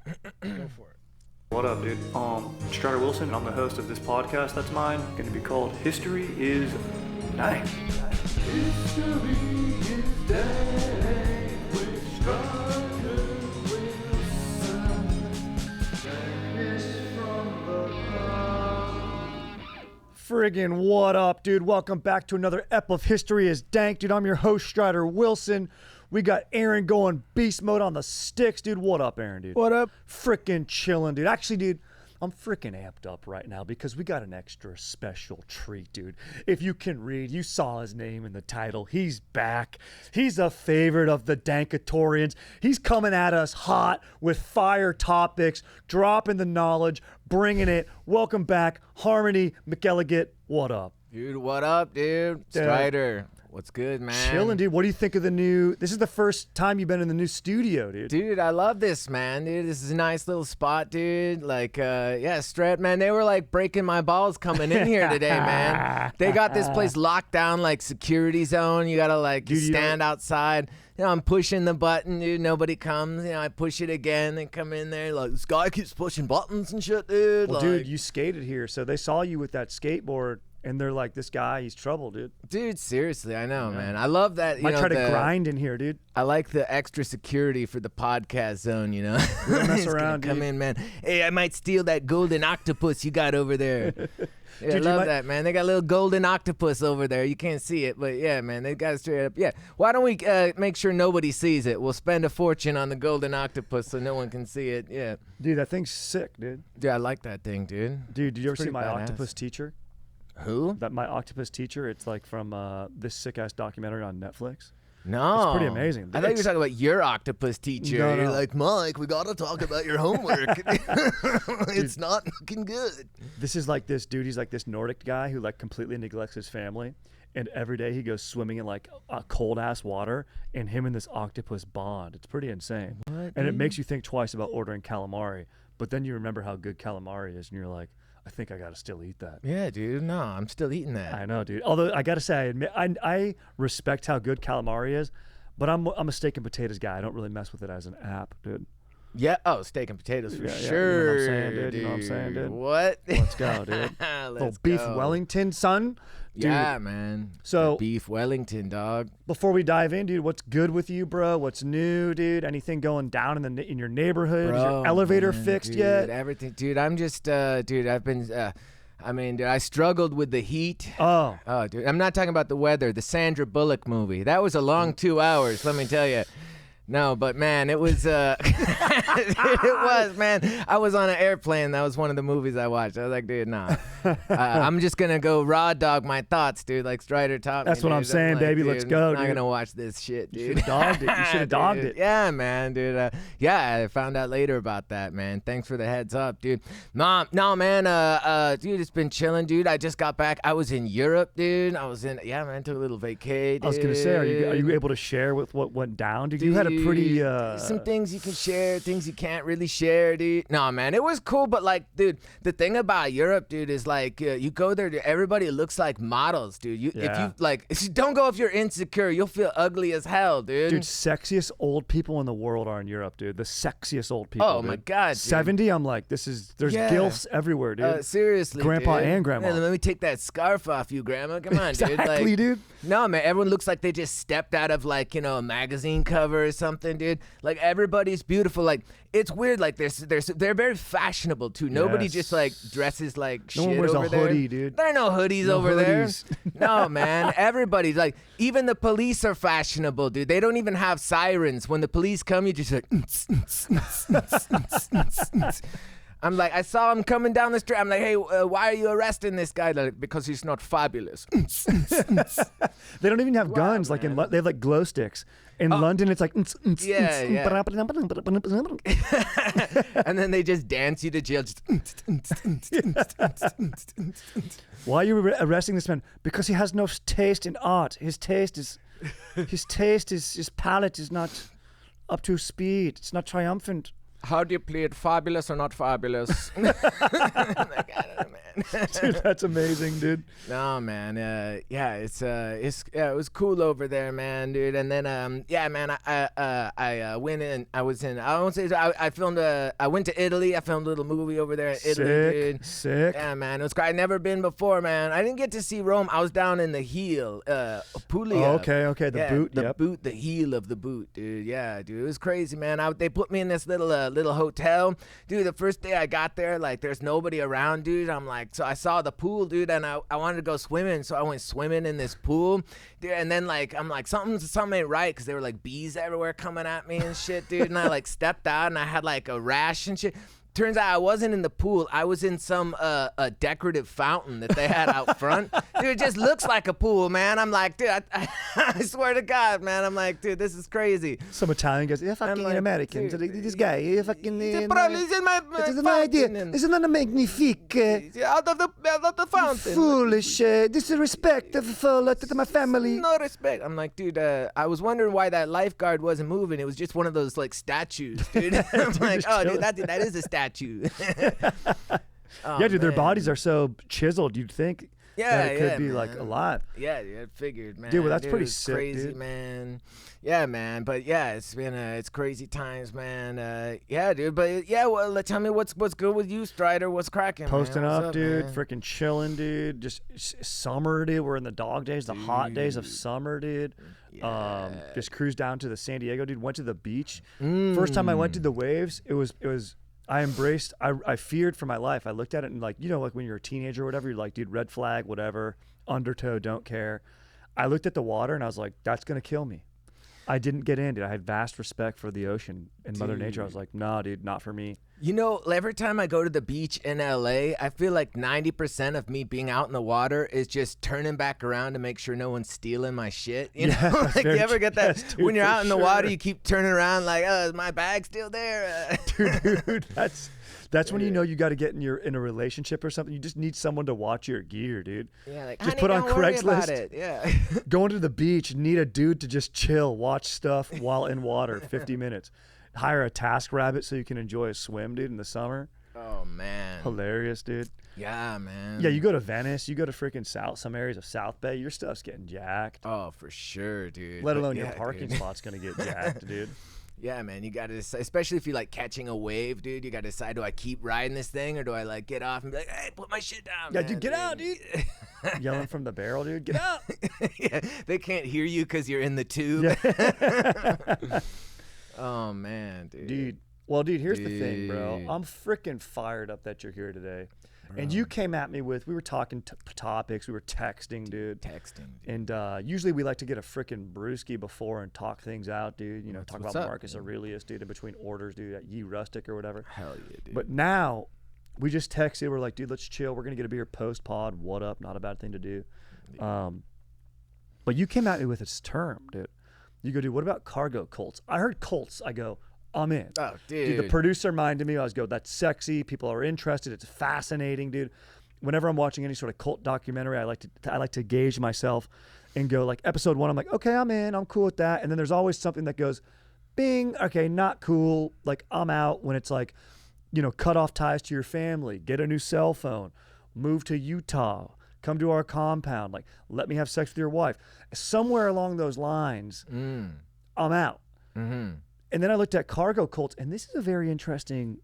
Go for it. What up, dude? Strider Wilson, and I'm the host of this podcast that's mine. Going to be called History is Dank. History is Dank with Strider Wilson. Dankness from the past. Friggin' what up, dude? Welcome back to another ep of History is Dank, dude. I'm your host, Strider Wilson. We got Aaron going beast mode on the sticks, dude. What up, Aaron, dude? What up? Frickin' chilling, dude. Actually, dude, I'm frickin' amped up right now because we got an extra special treat, dude. If you can read, you saw his name in the title. He's back. He's a favorite of the Dankatorians. He's coming at us hot with fire topics, dropping the knowledge, bringing it. Welcome back, Harmony McElligott. What up? Dude, what up, dude? Strider. What's good, man? Chilling, dude. What do you think of the new... This is the first time you've been in the new studio, dude. Dude, I love this, man. Dude, this is a nice little spot, dude. Like, yeah, Strat, man, they were like breaking my balls coming in here today, man. They got this place locked down like security zone. You gotta like Dude, stand outside. You know, I'm pushing the button, dude. Nobody comes. You know, I push it again. They come in there like, this guy keeps pushing buttons and shit, dude. Well, like, dude, you skated here, so they saw you with that skateboard, and they're like, this guy, he's trouble, dude. Dude, seriously, I know, man. I love that. Might try to grind in here, dude. I like the extra security for the podcast zone, you know. We don't mess It's gonna around, come dude. in, man. Hey, I might steal that golden octopus you got over there. Yeah, Dude, you I love might- that, man. They got a little golden octopus over there. You can't see it, but yeah, man, they got it straight up. Yeah, why don't we make sure nobody sees it? We'll spend a fortune on the golden octopus so no one can see it. Yeah, Dude, that thing's sick, dude. dude, I like that thing, dude. Dude, did you ever see pretty My badass. Octopus Teacher? Who? That My Octopus Teacher, it's like from this sick-ass documentary on Netflix. No, It's pretty amazing. I thought you were talking about your octopus teacher. No, You're no. like, Mike, we gotta talk about your homework. It's not looking good. This is like this dude, he's like this Nordic guy who like completely neglects his family. And every day he goes swimming in like a cold ass water, and him and this octopus bond. It's pretty insane. What, And it makes you think twice about ordering calamari. But then you remember how good calamari is, and you're like, I think I gotta still eat that. Yeah, dude. No, I'm still eating that. I know, dude. Although I gotta say, I respect how good calamari is, but I'm a steak and potatoes guy. I don't really mess with it as an app, dude. Yeah. Oh, steak and potatoes for Yeah, yeah, sure. you know what I'm saying, dude? You know what I'm saying, dude? What? Let's go, dude. Let's Little beef go. Wellington, son. Dude, Yeah, man. So- beef Wellington, dog. before we dive in, dude, what's good with you, bro? What's new, dude? Anything going down in your neighborhood? Is your elevator man, fixed dude, yet? Everything, dude. I'm just, dude. I've been. I mean, dude, I struggled with the heat. Oh, Dude, I'm not talking about the weather. The Sandra Bullock movie. That was a long 2 hours, let me tell you. No, but man, it was, it was, man. I was on an airplane. That was one of the movies I watched. I was like, dude, nah. I'm just going to go raw dog my thoughts, dude, like Strider taught me. That's what I'm dude. saying, like, baby. dude, Let's go, I'm not dude. going to watch this shit, you dude. should have dogged it. You should have dogged Dude, it. Yeah, man, dude. Yeah, I found out later about that, man. Thanks for the heads up, dude. No, man. Dude, it's been chilling, dude. I just got back. I was in Europe, dude. Yeah, man. Took a little vacay. I was gonna say, are you able to share with what went down, dude? You had a pretty some things you can share, things you can't really share, dude. No, man, it was cool, but like, dude, the thing about Europe, dude, is like you go there, dude, everybody looks like models, dude. If Yeah. you like, don't go if you're insecure. You'll feel ugly as hell, dude. Dude, sexiest old people in the world are in Europe, dude. The sexiest old people. Oh, dude. my God, dude. 70. I'm like, there's Yeah. gilfs everywhere, dude. Seriously, Grandpa dude. and grandma. Man, let me take that scarf off you, grandma. Come on, dude. Exactly, Like, dude. No, man, everyone looks like they just stepped out of like, you know, a magazine cover or something, dude. Like everybody's beautiful. Like it's weird. Like they're very fashionable too. Nobody Yes. just like dresses like No shit one wears a over there. hoodie, dude. There are no hoodies No over hoodies. there. No, man. Everybody's like, even the police are fashionable, dude. They don't even have sirens. When the police come, you just like. I'm like, I saw him coming down the street. I'm like, hey, why are you arresting this guy? They're like, because he's not fabulous. They don't even have guns. Like man. they have like glow sticks. In London, it's like. Yeah, And then they just dance you to jail. Just Why are you arresting this man? Because he has no taste in art. His palate is not up to speed. It's not triumphant. How do you play it? Fabulous or not fabulous? Like, I don't know, man. Dude, that's amazing, dude. No, man. It was cool over there, man, dude. And then, man, I went in. I won't say I filmed. I went to Italy. I filmed a little movie over there in Italy, dude. Sick. Yeah, man. It was great. I'd never been before, man. I didn't get to see Rome. I was down in the heel, Puglia. Oh, okay. The boot. The Yep. boot, the heel of the boot, dude. Yeah, dude. It was crazy, man. They put me in this little hotel, dude. The first day I got there, like, there's nobody around, dude. I'm like, so I saw the pool, dude, and I wanted to go swimming, so I went swimming in this pool, dude. And then, like, I'm like, something ain't right, because there were like bees everywhere coming at me and shit, dude. And I like stepped out, and I had like a rash and shit. Turns out I wasn't in the pool. I was in some a decorative fountain that they had out front. Dude, it just looks like a pool, man. I'm like, dude, I swear to God, man. I'm like, dude, this is crazy. Some Italian guys, fucking like, Americans. This guy, fucking. This is my idea. This is not a magnifique. Out of the fountain. Foolish, disrespectful to my family. No respect. I'm like, dude, I was wondering why that lifeguard wasn't moving. It was just one of those like statues, dude. I'm like, oh, dude, that is a statue. Yeah, dude, their bodies are so chiseled. You'd think that it could be like alive. Yeah, dude, I figured, man. Dude, well, that's pretty it's sick, crazy, dude. man. Yeah, man. But yeah, it's been it's crazy times, man. Yeah, dude. But yeah, well, tell me what's good with you, Strider? What's cracking? Posting man? up, dude. Man? Freaking chilling, dude. Just summer, dude. We're in the dog days, the hot days of summer, dude. Yeah. Just cruised down to the San Diego, dude. Went to the beach. First time I went to the waves, it was. I embraced. I feared for my life. I looked at it and like, you know, like when you're a teenager or whatever, you're like, dude, red flag, whatever, undertow, don't care. I looked at the water and I was like, that's gonna kill me. I didn't get in, dude. I had vast respect for the ocean and Mother Nature. I was like, nah, dude, not for me. You know, every time I go to the beach in LA, I feel like 90% of me being out in the water is just turning back around to make sure no one's stealing my shit. You know, like you ever get that dude, when you're out in the water, sure. you keep turning around like, oh, is my bag still there? Dude, that's when you know you got to get in a relationship or something. You just need someone to watch your gear, dude. Yeah, like, just honey, put on don't worry about Craigslist. it. Yeah. Going to the beach, need a dude to just chill, watch stuff while in water, 50 minutes. Hire a task rabbit so you can enjoy a swim, dude, in the summer. Oh man. Hilarious, dude. Yeah, man. Yeah, you go to Venice, you go to freaking some areas of South Bay, your stuff's getting jacked. Oh, for sure, dude. Let alone But your yeah, parking dude. spot's gonna get jacked, dude. Yeah, man, you gotta decide, especially if you're like catching a wave, dude. You gotta decide: do I keep riding this thing or do I like get off and be like, "Hey, put my shit down"? Yeah, man, dude, get out, dude. Yelling from the barrel, dude. Get out. Yeah, they can't hear you because you're in the tube. Yeah. Oh man, dude. Dude. Well, dude, here's the thing, bro. I'm freaking fired up that you're here today. And you came at me we were talking topics, we were texting, dude. And usually we like to get a freaking brewski before and talk things out, dude. You know, talk about Marcus Aurelius, dude, in between orders, dude, at Ye Rustic or whatever. Hell yeah, dude. But now we just texted. We're like, dude, let's chill. We're going to get a beer post-pod. What up? Not a bad thing to do. Yeah. But you came at me with this term, dude. You go, dude, what about cargo cults? I heard cults. I go, I'm in. Oh, dude. The producer minded me. I was go, that's sexy. People are interested. It's fascinating, dude. Whenever I'm watching any sort of cult documentary, I like to gauge myself and go like episode 1. I'm like, okay, I'm in. I'm cool with that. And then there's always something that goes, bing. Okay, not cool. Like I'm out. When it's like, you know, cut off ties to your family, get a new cell phone, move to Utah, come to our compound, like let me have sex with your wife. Somewhere along those lines, I'm out. Mm-hmm. And then I looked at cargo cults, and this is a very interesting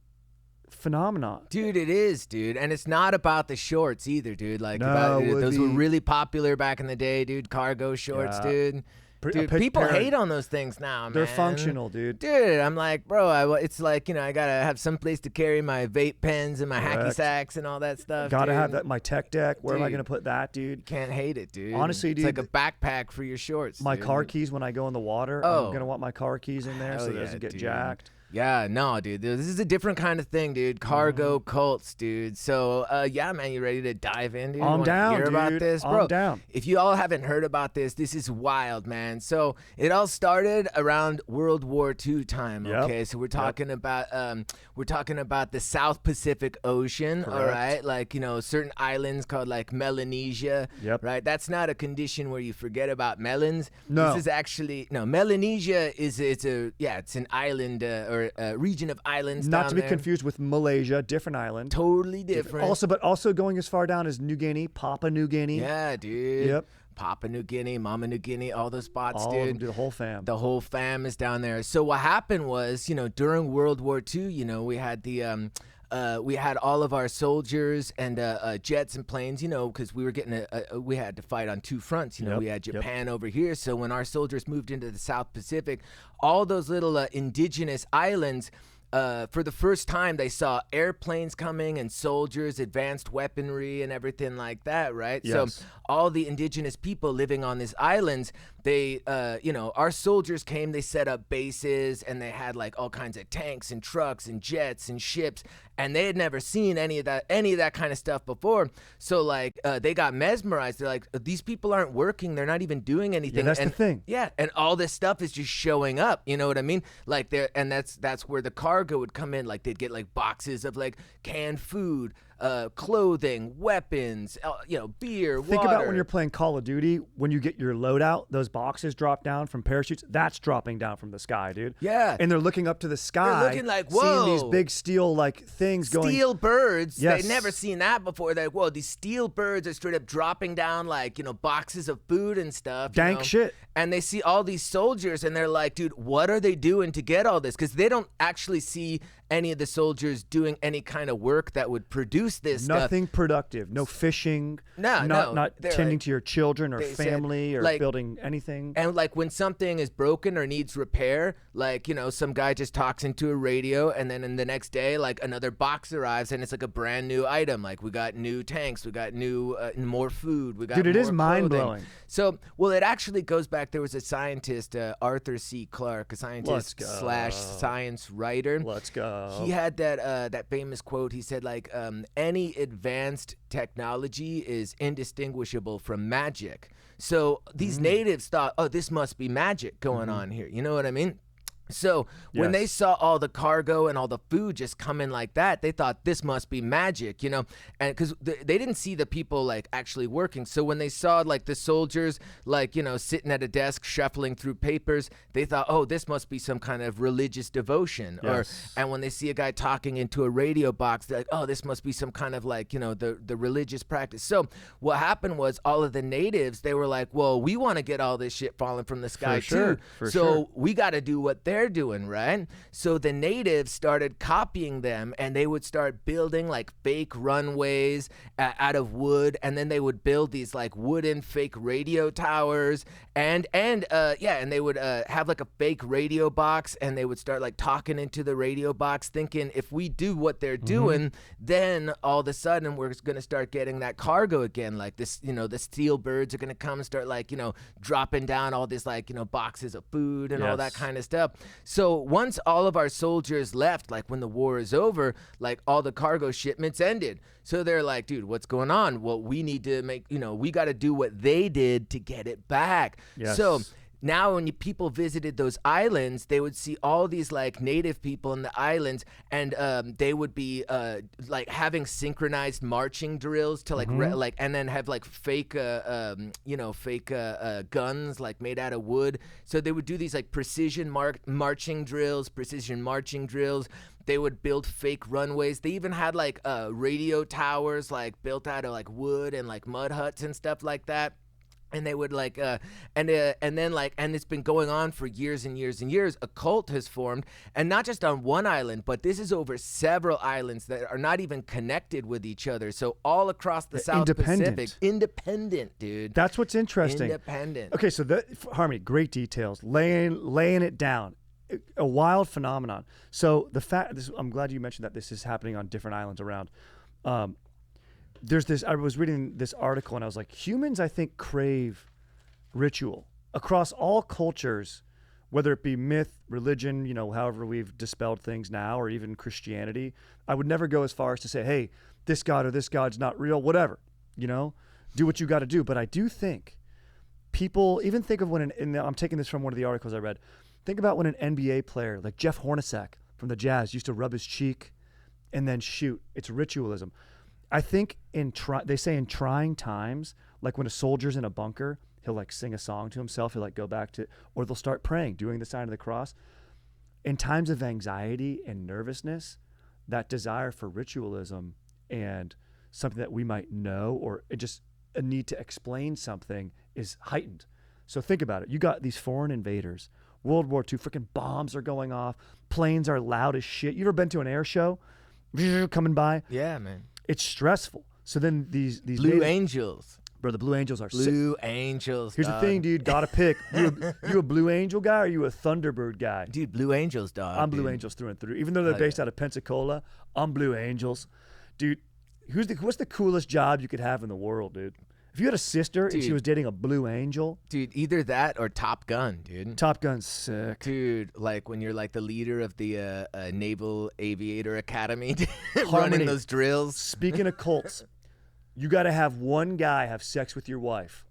phenomenon. Dude, it is, dude. And it's not about the shorts either, dude. Like, No, those were really popular back in the day, dude. Cargo shorts, Yeah. dude. Dude, people hate on those things now, man. They're functional, dude. Dude, I'm like, bro, it's like, you know, I gotta have some place to carry my vape pens and my hacky Correct. sacks and all that stuff. Gotta dude. have that. My tech deck. Where am I Dude. gonna put that, dude? Can't hate it, dude. Honestly, it's dude, like a backpack for your shorts. My dude. car keys when I go in the water. Oh. I'm gonna want my car keys in there so Hell it doesn't yeah, get dude. jacked. Yeah, no, dude. This is a different kind of thing, dude. Cargo cults, dude. So, yeah, man, you ready to dive in, dude? You I'm wanna down, hear about dude. this? I'm Bro, down. If you all haven't heard about this is wild, man. So it all started around World War II time. Yep. Okay, so we're talking about the South Pacific Ocean. Correct. All right, like, you know, certain islands called like Melanesia. Yep. Right. That's not a condition where you forget about melons. No. This is actually Melanesia is it's an island or or region of islands. Not down to be there. confused with Malaysia, different island. Totally different. Also going as far down as New Guinea, Papua New Guinea. Yeah, dude. Yep. Papua New Guinea, Mama New Guinea, all those spots, All dude. of them, dude, the whole fam. The whole fam is down there. So what happened was, during World War II, we had the we had all of our soldiers and jets and planes, because we were getting we had to fight on two fronts. Yep, We had Japan over here. So when our soldiers moved into the South Pacific, all those little indigenous islands. For the first time, they saw airplanes coming and soldiers, advanced weaponry, and everything like that, right? Yes. So all the indigenous people living on these islands, they, our soldiers came, they set up bases, and they had like all kinds of tanks and trucks and jets and ships, and they had never seen any of that kind of stuff before. So like they got mesmerized. They're like, these people aren't working. They're not even doing anything. Yeah, that's the thing. Yeah, and all this stuff is just showing up. You know what I mean? Like that's where the cargo would come in. Like they'd get like boxes of like canned food, clothing, weapons, beer, water. Think about when you're playing Call of Duty, when you get your loadout, those boxes drop down from parachutes. That's dropping down from the sky, dude. Yeah. And they're looking up to the sky. They're looking like, seeing these whoa. big steel like things going. Steel birds. Yes. They'd never seen that before. They're like, whoa, these steel birds are straight up dropping down like, boxes of food and stuff. Dank shit. And they see all these soldiers and they're like, dude, what are they doing to get all this? Because they don't actually see any of the soldiers doing any kind of work that would produce this Nothing productive. No fishing. No, not they're tending like- to your children or they said, family or like- building anything. And like when something is broken or needs repair, like, some guy just talks into a radio and then in the next day, like another box arrives and it's like a brand new item. Like we got new tanks, we got new, more food, we got Dude, it more is mind clothing. blowing. So, well, it actually goes back. There was a scientist, Arthur C. Clarke, a Let's scientist go. / science writer. Let's go. He had that famous quote. He said, like, any advanced technology is indistinguishable from magic. So these natives thought, oh, this must be magic going on here. You know what I mean? So when they saw all the cargo and all the food just come in like that, they thought this must be magic, and because they didn't see the people like actually working. So when they saw like the soldiers like sitting at a desk shuffling through papers, they thought, oh, this must be some kind of religious devotion. Yes. And when they see a guy talking into a radio box, they're like, oh, this must be some kind of like the religious practice. So what happened was all of the natives, they were like, well, we want to get all this shit falling from the sky too. For So sure. we got to do what they're doing, right? So the natives started copying them, and they would start building like fake runways out of wood, and then they would build these like wooden fake radio towers, and they would have like a fake radio box, and they would start like talking into the radio box, thinking if we do what they're doing, then all of a sudden we're going to start getting that cargo again. Like this, the steel birds are going to come and start like dropping down all this like boxes of food and all that Yes. kind of stuff. So once all of our soldiers left, like when the war is over, like all the cargo shipments ended. So they're like, dude, what's going on? Well, we need to make, we got to do what they did to get it back. Yes. So now when people visited those islands, they would see all these like native people in the islands, and they would be like having synchronized marching drills to like and then have like fake guns like made out of wood. So they would do these like precision marching drills. They would build fake runways. They even had like radio towers like built out of like wood and like mud huts and stuff like that. And they would like, and then like, and it's been going on for years and years and years. A cult has formed, and not just on one island, but this is over several islands that are not even connected with each other. So all across the South Pacific, independent, dude. That's what's interesting. Independent. Okay, so Harmony, great details, laying it down. A wild phenomenon. So the fact, I'm glad you mentioned that this is happening on different islands around. There's this, I was reading this article and I was like, humans, I think, crave ritual across all cultures, whether it be myth, religion, however we've dispelled things now, or even Christianity. I would never go as far as to say, hey, this God or this God's not real, whatever, do what you got to do. But I do think people, even think of when, I'm taking this from one of the articles I read, think about when an NBA player like Jeff Hornacek from the Jazz used to rub his cheek and then shoot. It's ritualism. I think they say in trying times, like when a soldier's in a bunker, he'll like sing a song to himself. He'll like go back to, or they'll start praying, doing the sign of the cross. in times of anxiety and nervousness, that desire for ritualism and something that we might know or just a need to explain something is heightened. So think about it. You got these foreign invaders, World War II, freaking bombs are going off, planes are loud as shit. You ever been to an air show? Coming by? Yeah, man. It's stressful. So then these Blue Angels. Bro, the Blue Angels are Blue Angels. Here's dog. the thing, dude. Gotta pick. You a Blue Angel guy or are you a Thunderbird guy? Dude, Blue Angels, dog. I'm Blue dude. Angels through and through. Even though they're based out of Pensacola, I'm Blue Angels. Dude, what's the coolest job you could have in the world, dude? If you had a sister and she was dating a Blue Angel. Dude, either that or Top Gun, dude. Top Gun's sick. Dude, like when you're like the leader of the Naval Aviator Academy Harmony. running those drills. Speaking of cults, you got to have one guy have sex with your wife.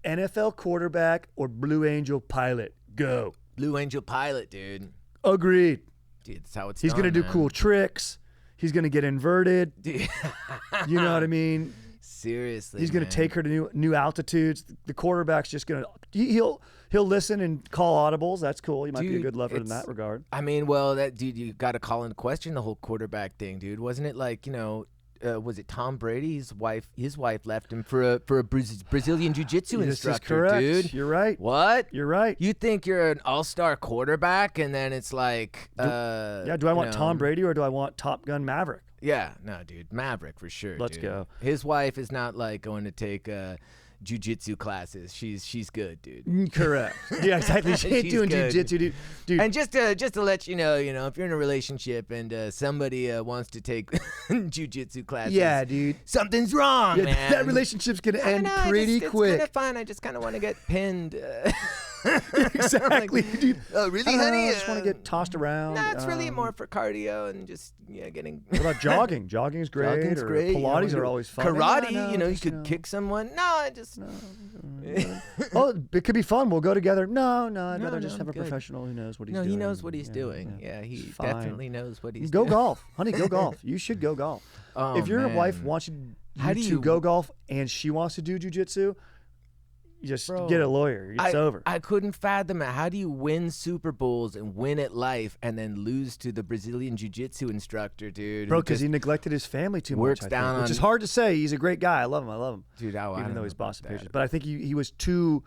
NFL quarterback or Blue Angel pilot. Go. Blue Angel pilot, dude. Agreed. Dude, that's how it's He's done, going to do man. cool tricks. He's going to get inverted. Dude. You know what I mean? Seriously, He's going to man. take her to new altitudes. The quarterback's just going to he'll listen and call audibles. That's cool. He might be a Dude, good lover in it's- that regard. I mean, well, that dude, you got to call into question the whole quarterback thing, dude. Wasn't it like, was it Tom Brady? His wife left him for a Brazilian jiu-jitsu This instructor, is correct. dude. You're right. What? You're right. You think you're an all-star quarterback, and then it's like, Do I want Tom Brady or do I want Top Gun Maverick? Yeah, no, dude, Maverick for sure. Let's dude. go. His wife is not like going to take jiu-jitsu classes. She's good, dude. Correct. Yeah, exactly. She ain't She's doing good. jiu-jitsu, dude. And just to let you know, if you're in a relationship and somebody wants to take jiu-jitsu classes, Yeah, dude. something's wrong, Yeah, man. that relationship's gonna I don't end know, pretty it's quick. kind of fun. I just kind of want to get pinned. Exactly, dude. Oh, really, I don't know, honey? I just want to get tossed around. No, it's really more for cardio and just getting. What about jogging? Jogging's great. Jogging's or great. Pilates you know, are always fun. Karate, Yeah, you just, could kick someone. No, I just. Oh, it could be fun. We'll go together. No, I'd No, rather just no, have a I'm good. professional who knows what he's No, doing. he knows what he's Yeah, doing. Yeah, he It's fine. definitely knows what he's Go doing. golf, honey. Go golf. You should go golf. Oh, If your wife man. wants How do to you- go golf and she wants to do jujitsu, you just Bro, get a lawyer. It's over. I couldn't fathom it. How do you win Super Bowls and win at life and then lose to the Brazilian Jiu-Jitsu instructor, dude? Bro, who because just he neglected his family too works much. I down think, which on- is hard to say. He's a great guy. I love him. Dude, I Even don't though know he's about Boston that. patient. But I think he was too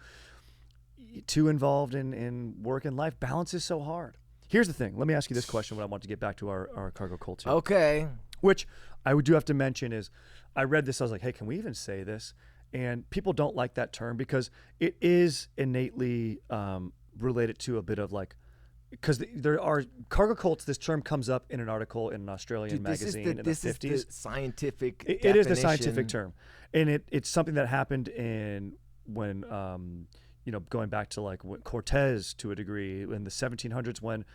involved in work and life. Balance is so hard. Here's the thing. Let me ask you this question when I want to get back to our cargo cult here. Okay. Which I do have to mention is I read this. I was like, hey, can we even say this? And people don't like that term because it is innately related to a bit of like, because there are cargo cults. This term comes up in an article in an Australian Dude, this magazine is the, in this the 50s. is the scientific It is the definition. scientific term, and it's something that happened when going back to like Cortez to a degree in the 1700s when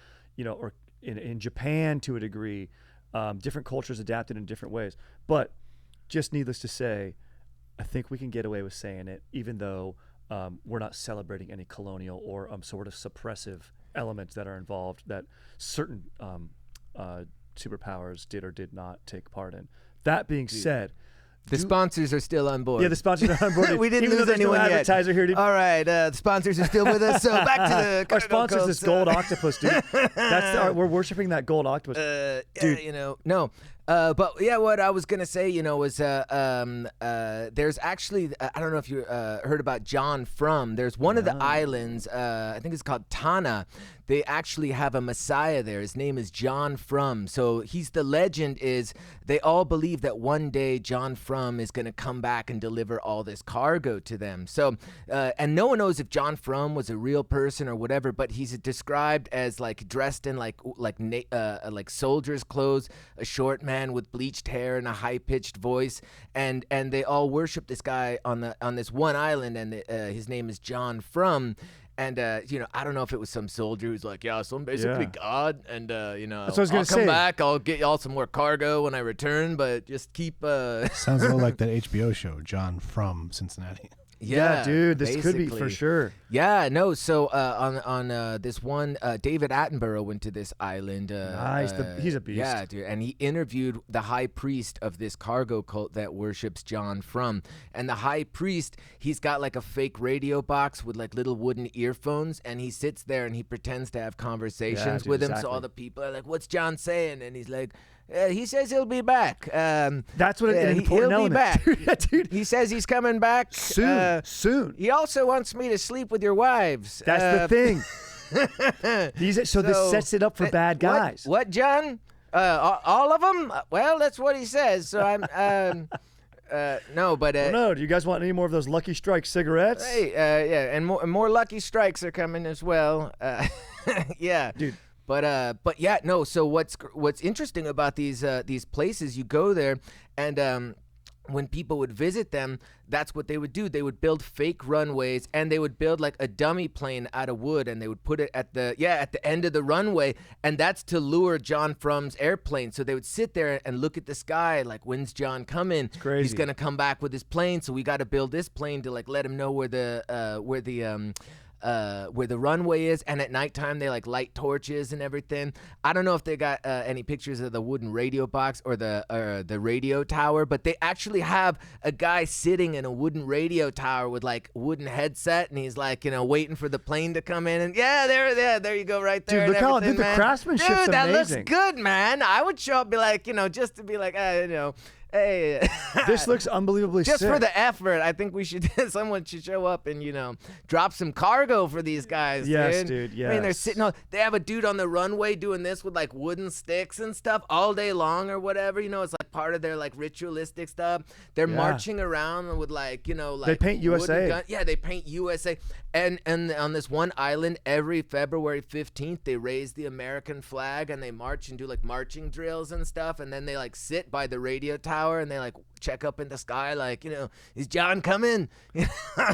or in Japan to a degree, different cultures adapted in different ways. But just needless to say, I think we can get away with saying it, even though we're not celebrating any colonial or sort of suppressive elements that are involved that certain superpowers did or did not take part in. That being said, The sponsors are still on board. yeah, the sponsors are on board. We didn't Even though lose there's anyone no yet. advertiser here. Dude. All right, the sponsors are still with us. So back to the Our cargo sponsor is cults. this gold octopus, dude. We're worshiping that gold octopus. Dude. No. But yeah, what I was gonna say, was there's actually I don't know if you heard about John Frum. There's one of the islands, I think it's called Tana. They actually have a messiah there. His name is John Frum. So he's the legend is they all believe that one day John Frum is gonna come back and deliver all this cargo to them. So and no one knows if John Frum was a real person or whatever, but he's described as like dressed in like soldier's clothes, a short man with bleached hair and a high-pitched voice, and they all worship this guy on this one island, and his name is John Frum. And I don't know if it was some soldier who's like, yeah, so I'm basically Yeah. God, and That's what I was I'll gonna come say. back, I'll get y'all some more cargo when I return, but just keep Sounds a little like that HBO show, John from Cincinnati. Yeah, dude, this could be for basically. sure. Yeah, no. So on this one, David Attenborough went to this island. Nice. He's a beast. Yeah, dude, and he interviewed the high priest of this cargo cult that worships John Frum. And the high priest, he's got like a fake radio box with like little wooden earphones, and he sits there and he pretends to have conversations dude, with him. exactly. So all the people are like, "What's John saying?" And he's like, he says he'll be back. That's what an important he'll element. be back. Yeah, dude. He says he's coming back Soon. He also wants me to sleep with your wives. That's the thing. So this sets it up for bad guys. What, John? All of them? Well, that's what he says. So I'm. No, but No, do you guys want any more of those Lucky Strike cigarettes? hey, yeah, and more Lucky Strikes are coming as well. Yeah, Dude. But yeah, no. So what's interesting about these places? You go there, and when people would visit them, that's what they would do. They would build fake runways, and they would build like a dummy plane out of wood, and they would put it at the end of the runway, and that's to lure John Frum's airplane. So they would sit there and look at the sky, like, when's John coming? It's crazy. He's gonna come back with his plane, so we got to build this plane to like let him know where the runway is. And at nighttime they like light torches and everything. I don't know if they got any pictures of the wooden radio box or the radio tower, but they actually have a guy sitting in a wooden radio tower with like a wooden headset, and he's like, waiting for the plane to come in. And there you go, right there. Dude, look how the craftsmanship's amazing. That looks amazing. good, man. I would show up, be like, just to be like, hey, This looks unbelievably just sick. for the effort. I think someone should show up and drop some cargo for these guys. Yes, dude, I mean, they're yes. sitting they have a dude on the runway doing this with like wooden sticks and stuff all day long or whatever. It's like part of their like ritualistic stuff. They're marching around with like They paint wooden USA. gun- Yeah, they paint USA. And on this one island, every February 15th, they raise the American flag and they march and do like marching drills and stuff. And then they like sit by the radio tower and they like check up in the sky, like, is John coming?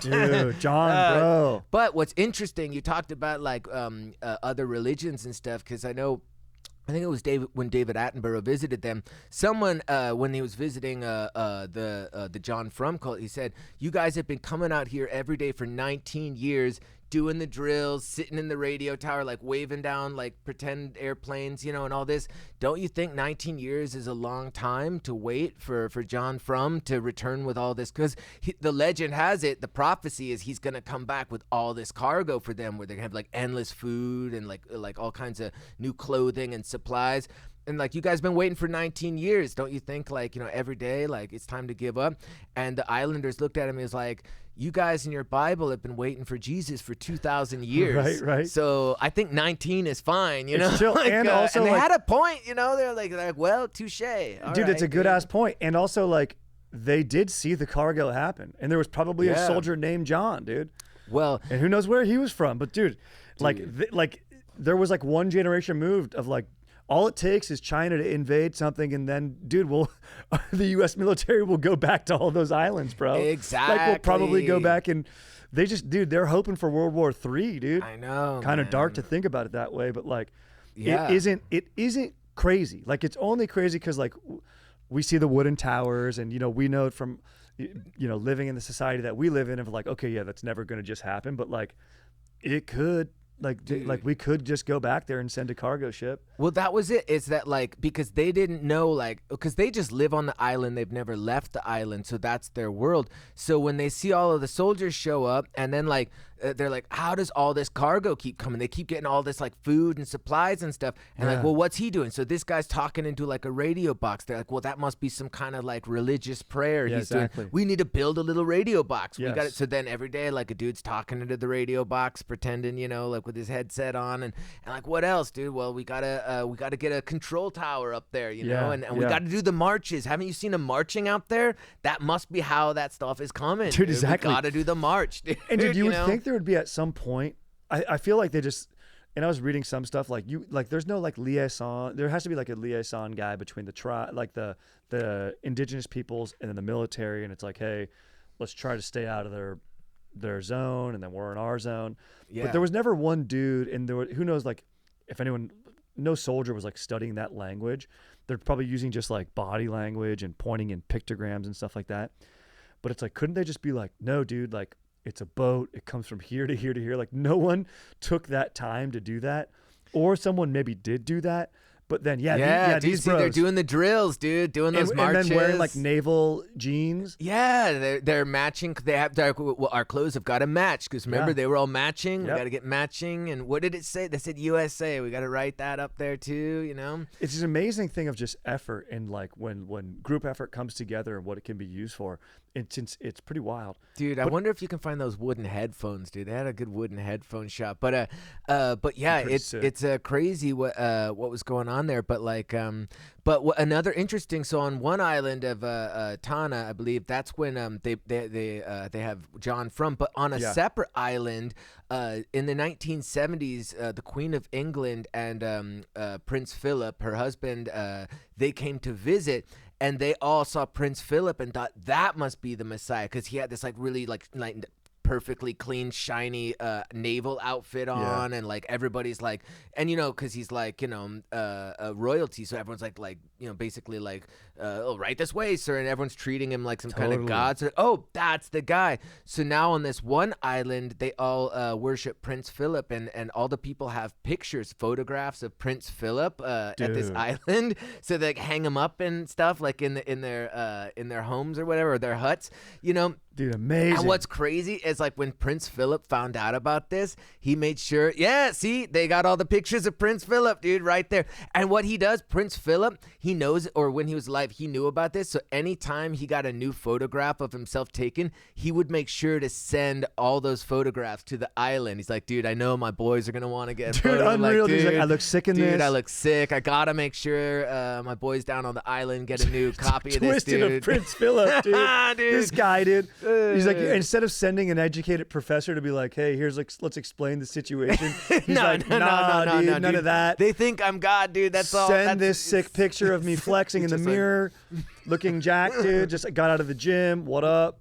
Dude, John, bro. But what's interesting, you talked about like other religions and stuff, because I think it was when David Attenborough visited them. Someone when he was visiting the John Frum cult, he said, "You guys have been coming out here every day for 19 years." Doing the drills, sitting in the radio tower, like waving down like pretend airplanes, and all this. Don't you think 19 years is a long time to wait for John Frum to return with all this? Because the legend has it, the prophecy is he's going to come back with all this cargo for them, where they're going to have like endless food and like all kinds of new clothing and supplies. And like, you guys been waiting for 19 years. Don't you think like, every day, like it's time to give up? And the islanders looked at him and was like, you guys in your Bible have been waiting for Jesus for 2,000 years. Right. So I think 19 is fine, It's chill. And also, and they like- had a point, they're like, well, touche. Dude, it's a good ass point. And also, like, they did see the cargo happen, and there was probably a soldier named John, dude. Well, And who knows where he was from? But dude. Like there was like one generation moved of like, all it takes is China to invade something, and then, dude, the U.S. military will go back to all those islands, bro. Exactly. Like, we'll probably go back, and they're hoping for World War III, dude. I know. Kind of man. dark to think about it that way, but like, Yeah. it isn't crazy. Like, it's only crazy because like we see the wooden towers, and we know it from living in the society that we live in, of like, okay, yeah, that's never going to just happen, but like, it could. Like, like we could just go back there and send a cargo ship. Well, that was it. Is that like, because they didn't know, like, because they just live on the island. They've never left the island. So that's their world. So when they see all of the soldiers show up, and then like, they're like, how does all this cargo keep coming? They keep getting all this like food and supplies and stuff. And like, well, what's he doing? So this guy's talking into like a radio box. They're like, well, that must be some kind of like religious prayer he's exactly. doing. We need to build a little radio box. We got it. Yes. So then every day, like, a dude's talking into the radio box, pretending, like with his headset on, and like, what else, dude? Well, we gotta get a control tower up there, Yeah, and we gotta do the marches. Haven't you seen them marching out there? That must be how that stuff is coming, Dude, exactly. We gotta do the march, dude. And dude, you would know? think there would be at some point. I feel like they just. And I was reading some stuff like there's no like liaison. There has to be like a liaison guy between the indigenous peoples and then the military. And it's like, hey, let's try to stay out of their zone, and then we're in our zone. Yeah. But there was never one dude, and who knows, like, if anyone, no soldier was like studying that language. They're probably using just like body language and pointing in pictograms and stuff like that. But it's like, couldn't they just be like, no, dude, like, It's a boat. It comes from here to here to here. Like no one took that time to do that, or someone maybe did do that. But then, dude, these see, bros, they're doing the drills, dude, doing those marches. And then wearing like naval jeans. Yeah, they're matching. They have our clothes have got to match because remember they were all matching. Yep. We got to get matching. And what did it say? They said USA. We got to write that up there too. You know, it's an amazing thing of just effort and like when group effort comes together and what it can be used for. It's pretty wild, dude. I wonder if you can find those wooden headphones, dude. They had a good wooden headphone shop, but yeah, it's crazy what was going on there. But like, another interesting. So on one island of Tana, I believe that's when they have John from. But on a separate island, in the 1970s, the Queen of England and Prince Philip, her husband, they came to visit. And they all saw Prince Philip and thought that must be the Messiah because he had this like really like perfectly clean, shiny naval outfit on, and like everybody's like, and you know, because he's like, you know, royalty, so everyone's like, you know, basically like, oh, right this way, sir, and everyone's treating him like some kind of god. So, oh, that's the guy. So now on this one island, they all worship Prince Philip, and all the people have pictures, photographs of Prince Philip at this island, so they like, hang him up and stuff, like in their homes or whatever, or their huts, you know. Dude, amazing. And what's crazy is like when Prince Philip found out about this, he made sure, see, they got all the pictures of Prince Philip, dude, right there. And what he does, Prince Philip, he knows, or when he was alive, he knew about this. So anytime he got a new photograph of himself taken, he would make sure to send all those photographs to the island. He's like, dude, I know my boys are going to want to get a photo. Unreal. Like, dude, like, I look sick in this. Dude, I look sick. I got to make sure my boys down on the island get a new copy of this, dude. Twisted of Prince Philip, dude. This guy, dude. He's like, instead of sending an educated professor to be like, hey, here's like, let's explain the situation. He's none of that. They think I'm God, dude. That's all. Send this sick picture of me flexing in the mirror, looking jacked, dude. Just got out of the gym. What up?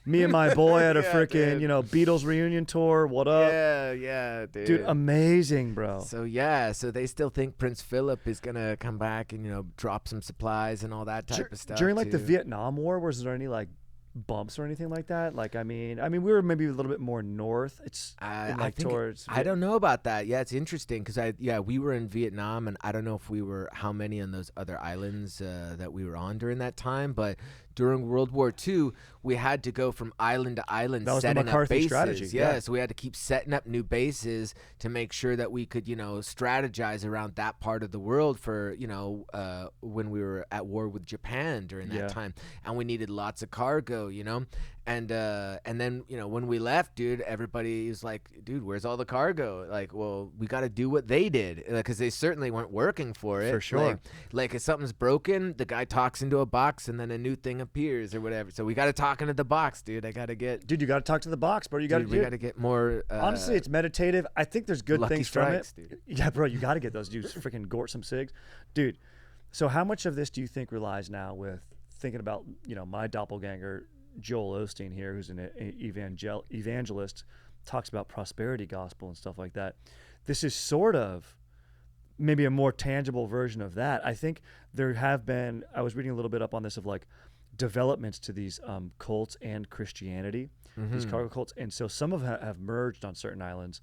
Me and my boy at a freaking, you know, Beatles reunion tour. What up? Yeah, dude. Dude, amazing, bro. So so they still think Prince Philip is gonna come back and, you know, drop some supplies and all that type of stuff. During like the Vietnam War, was there any like bumps or anything like that? Like, I mean, we were maybe a little bit more north. It's I think towards. I don't know about that. Yeah, it's interesting because we were in Vietnam, and I don't know if we were how many on those other islands that we were on during that time, but during World War II, we had to go from island to island setting up bases. Strategy. Yeah, so we had to keep setting up new bases to make sure that we could, you know, strategize around that part of the world for, you know, when we were at war with Japan during that time, and we needed lots of cargo, you know. And then, you know, when we left, dude, everybody was like, dude, where's all the cargo? Like, well, we got to do what they did because they certainly weren't working for it. For sure. Like if something's broken, the guy talks into a box and then a new thing appears or whatever. So we got to talk into the box, dude. I got to get. Dude, you got to talk to the box, bro. We got to get more. Honestly, it's meditative. I think there's good Lucky things Strikes, from it. Dude. Yeah, bro, you got to get those dudes. Freaking gort some cigs. Dude, so how much of this do you think relies now with thinking about, you know, my doppelganger, Joel Osteen here, who's an evangelist, talks about prosperity gospel and stuff like that. This is sort of maybe a more tangible version of that. I think there have been, I was reading a little bit up on this of like developments to these cults and Christianity, these cargo cults. And so some of them have merged on certain islands.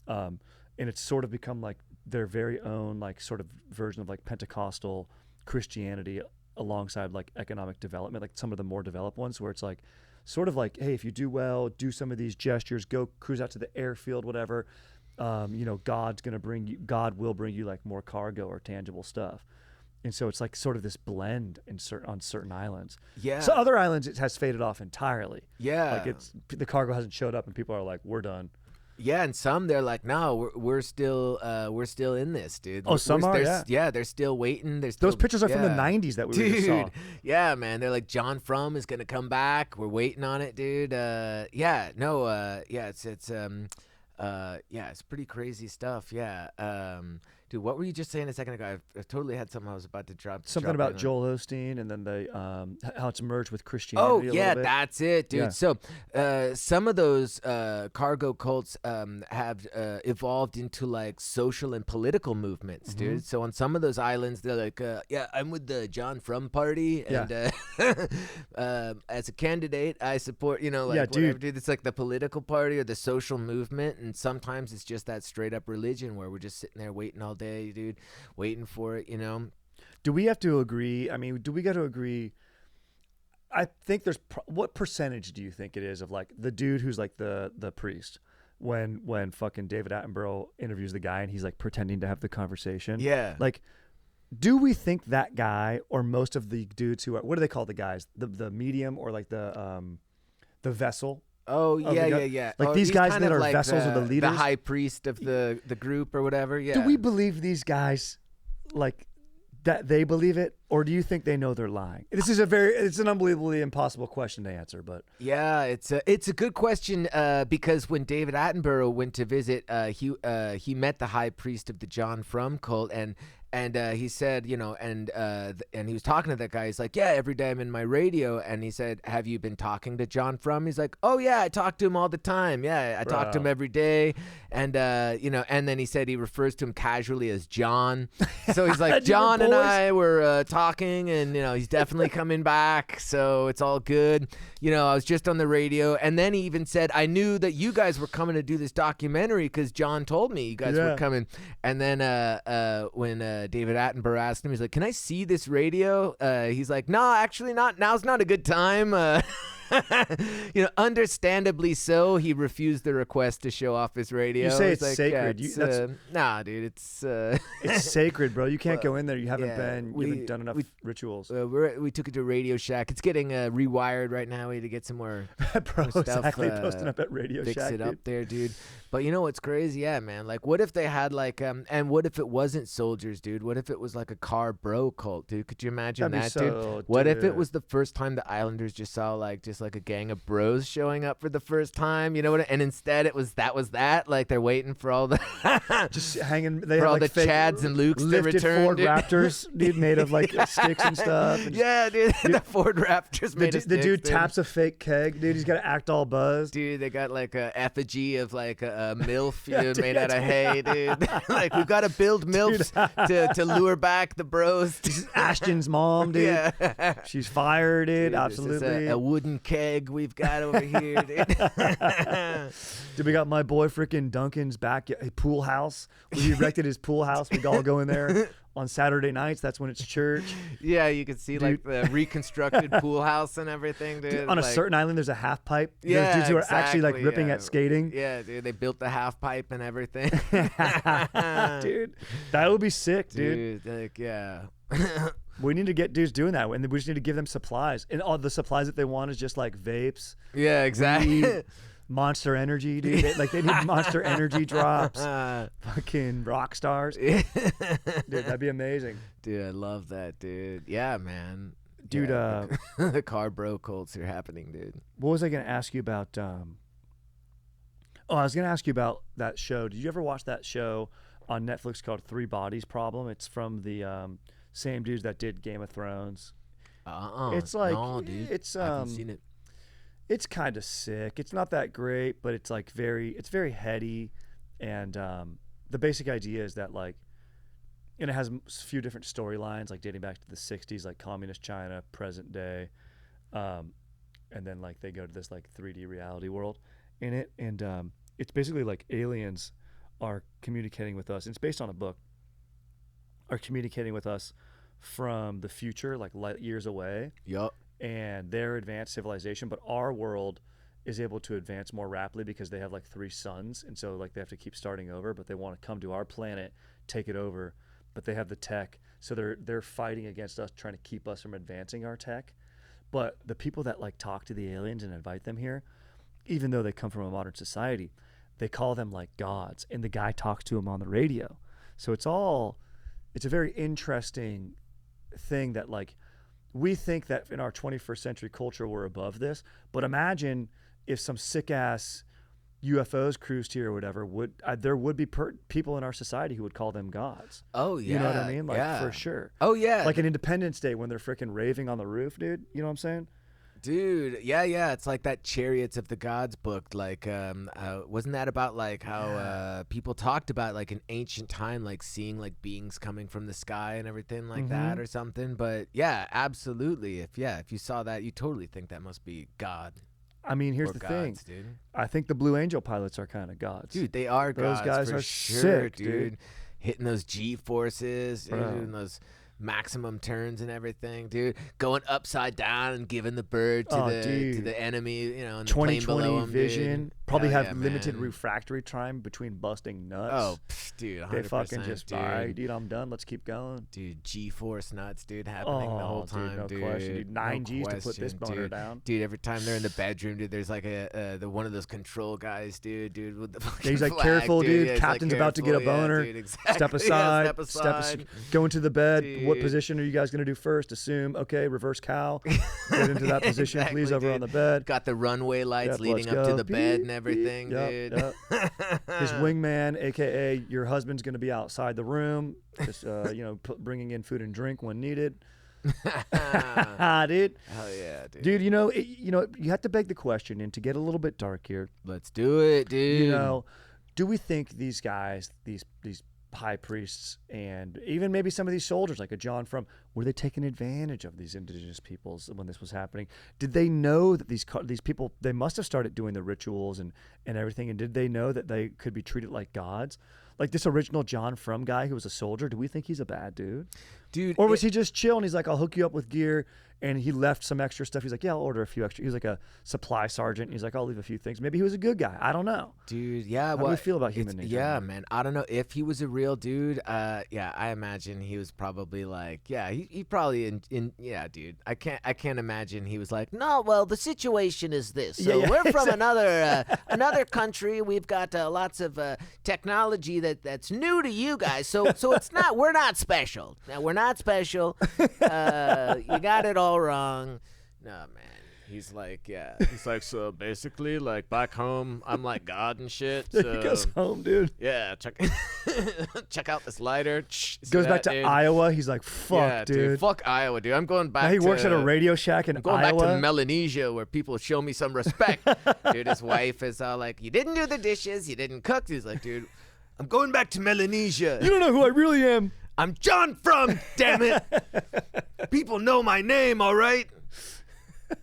And it's sort of become like their very own like sort of version of like Pentecostal Christianity alongside like economic development, like some of the more developed ones where it's like sort of like, hey, if you do well, do some of these gestures, go cruise out to the airfield, whatever, you know, God will bring you like more cargo or tangible stuff. And so it's like sort of this blend on certain islands. Yeah. So other islands, it has faded off entirely. Yeah. Like the cargo hasn't showed up and people are like, we're done. Yeah, and some they're like, no, we're still in this, dude. Oh, some are, yeah, they're still waiting. Those pictures are from the '90s that we just saw. Yeah, man, they're like, John Frum is gonna come back. We're waiting on it, dude. It's pretty crazy stuff. Yeah. Dude, what were you just saying a second ago? I totally had something I was about to drop. Something about in. Joel Osteen, and then how it's merged with Oh, Christianity. yeah, that's it, dude. Yeah. So some of those cargo cults have evolved into like social and political movements, dude. So on some of those islands, they're like, yeah, I'm with the John Frum party, and as a candidate, I support, like whatever, dude. It's like the political party or the social movement, and sometimes it's just that straight up religion where we're just sitting there waiting all day, dude, waiting for it, Do we have to agree? I mean, do we got to agree? I think there's what percentage do you think it is of like the dude who's like the priest when fucking David Attenborough interviews the guy and he's like pretending to have the conversation? Yeah. Like, do we think that guy or most of the dudes who are, what do they call the guys? The medium or like the vessel? Oh, yeah. Like these he's guys kind that of are like vessels of the leaders? The high priest of the group or whatever, yeah. Do we believe these guys, like, that they believe it? Or do you think they know they're lying? This is it's an unbelievably impossible question to answer, but. Yeah, it's a good question because when David Attenborough went to visit, he met the high priest of the John Frum cult, and he said, and he was talking to that guy. He's like, yeah, every day I'm in my radio. And he said, have you been talking to John Frum? He's like, oh yeah, I talk to him all the time. Yeah, I talk to him every day. And and then he said he refers to him casually as John. So he's like, John and I were talking, and he's definitely coming back. So it's all good. I was just on the radio, and then he even said, I knew that you guys were coming to do this documentary because John told me you guys were coming. And then when David Attenborough asked him, he's like, can I see this radio? He's like, no, actually not. Now's not a good time. Understandably so, he refused the request to show off his radio. You say it's like, sacred. Nah, dude, it's it's sacred, bro. You can't go in there. You haven't you haven't done enough rituals. We took it to Radio Shack. It's getting rewired right now. We had to get some more, bro, more stuff, exactly. Posting up at Radio fix Shack. Fix it up there, dude. But you know what's crazy? Yeah, man. Like, what if they had like, and what if it wasn't soldiers, dude? What if it was like a car bro cult, dude? Could you imagine That'd that, be dude? What if it was the first time the Islanders just saw like a gang of bros showing up for the first time? You know what? And instead it was that. Like they're waiting for all the just hanging. They for have all like the Chads and Lukes to return. Ford dude. Raptors, dude, made of like sticks and stuff. And yeah, dude. The Ford Raptors made of sticks. The dude dude. taps a fake keg, dude. He's got to act all buzzed. Dude, they got like a effigy of like a MILF made out of hay, dude. Like we've got to build MILFs to lure back the bros. Ashton's mom, dude. Yeah. She's fired, dude. Absolutely. This is a wooden keg we've got over here, dude. Dude, we got my boy freaking Duncan's back pool house. We erected his pool house. We all go in there on Saturday nights. That's when it's church. Yeah, you can see like the reconstructed pool house and everything, dude. On a like, certain island, there's a half pipe. Yeah, there's dudes who are actually like exactly, ripping at skating. Yeah, dude, they built the half pipe and everything. Dude, that would be sick, dude. Like, yeah. We need to get dudes doing that, and we just need to give them supplies. And all the supplies that they want is just like vapes. Yeah, exactly. Weed, Monster Energy, dude. They need Monster Energy drops. Fucking rock stars. Dude, that'd be amazing. Dude, I love that, dude. Yeah, man. Dude, yeah, the car bro cults are happening, dude. What was I going to ask you about? I was going to ask you about that show. Did you ever watch that show on Netflix called Three Bodies Problem? It's from the same dudes that did Game of Thrones. It's like, no, dude. I haven't seen it. It's kind of sick. It's not that great, but it's like very heady, and the basic idea is that like, and it has a few different storylines like dating back to the 60s, like communist China, present day, and then like they go to this like 3D reality world in it, and it's basically like aliens are communicating with us. And it's based on a book. Are communicating with us from the future, like light years away. Yup. And their advanced civilization, but our world is able to advance more rapidly because they have like 3 suns, and so like they have to keep starting over, but they want to come to our planet, take it over, but they have the tech, so they're fighting against us, trying to keep us from advancing our tech. But the people that like talk to the aliens and invite them here, even though they come from a modern society, they call them like gods, and the guy talks to them on the radio. So it's a very interesting thing that like, we think that in our 21st century culture we're above this, but imagine if some sick ass, UFOs cruised here or whatever, there would be people in our society who would call them gods. Oh yeah, you know what I mean? Like yeah. for sure. Oh yeah, like an Independence Day when they're freaking raving on the roof, dude. You know what I'm saying? Dude, yeah. It's like that Chariots of the Gods book. Like, wasn't that about like how people talked about like in ancient time, like seeing like beings coming from the sky and everything like that or something? But yeah, absolutely. If you saw that, you totally think that must be God. I mean, here's or the gods, thing. Dude. I think the Blue Angel pilots are kind of gods. Dude, they are Those gods. guys for are sure, sick, dude. Hitting those G-forces, Bro. doing those maximum turns and everything, dude. Going upside down and giving the bird to the enemy, you know, in the plane below 'em, vision. dude. Probably Hell have yeah, limited man. refractory time between busting nuts. Oh, dude, 100%, they fucking just, dude. all right, dude, I'm done. Let's keep going. Dude, G-force nuts, dude, happening the whole time, dude. No question, dude. 9 Gs to put this boner dude. down. Dude, every time they're in the bedroom, dude, there's like the one of those control guys, dude, with the fucking He's like, flag, careful, dude. Yeah, he's Captain's like, about to get a careful, boner. Yeah, dude, exactly. Step aside. Yeah, step aside. Go into the bed. What Dude. position are you guys gonna do first? Assume. Okay, reverse cow. Get into that position, Exactly, please. Over dude. on the bed. Got the runway lights Yep, leading let's up to go. the bed Beep, and everything, beep. dude. Yep. His wingman, aka your husband's gonna be outside the room, just bringing in food and drink when needed. Dude. Hell yeah, dude. Dude, you have to beg the question, and to get a little bit dark here, Let's do it, dude. Do we think these guys, these high priests, and even maybe some of these soldiers, like a John From, were they taking advantage of these indigenous peoples when this was happening? Did they know that these people, they must have started doing the rituals and everything, and did they know that they could be treated like gods? Like this original John From guy who was a soldier, do we think he's a bad dude? Dude, Or was he just chill and he's like, I'll hook you up with gear, and he left some extra stuff. He's like, yeah, I'll order a few extra. He was like a supply sergeant. He's like, I'll leave a few things. Maybe he was a good guy. I don't know. Dude, yeah. How do you feel about human nature? Yeah, man. I don't know if he was a real dude. Yeah, I imagine he was probably like, yeah, he probably yeah, dude. I can't imagine he was like, no, well, the situation is this. So we're from another country. We've got lots of technology that's new to you guys. So we're not special. Now, we're not special. You got it all wrong. No, man. He's like, yeah. He's like, so basically, like back home, I'm like God and shit. So, he goes home, dude. Yeah, check out this lighter. Goes back to dude? Iowa. He's like, fuck, Yeah, dude. Fuck Iowa, dude. I'm going back. Now he works at a Radio Shack in I'm going Iowa. back to Melanesia where people show me some respect. Dude, his wife is all like, you didn't do the dishes, you didn't cook. He's like, dude, I'm going back to Melanesia. You don't know who I really am. I'm John From, damn it. People know my name, all right?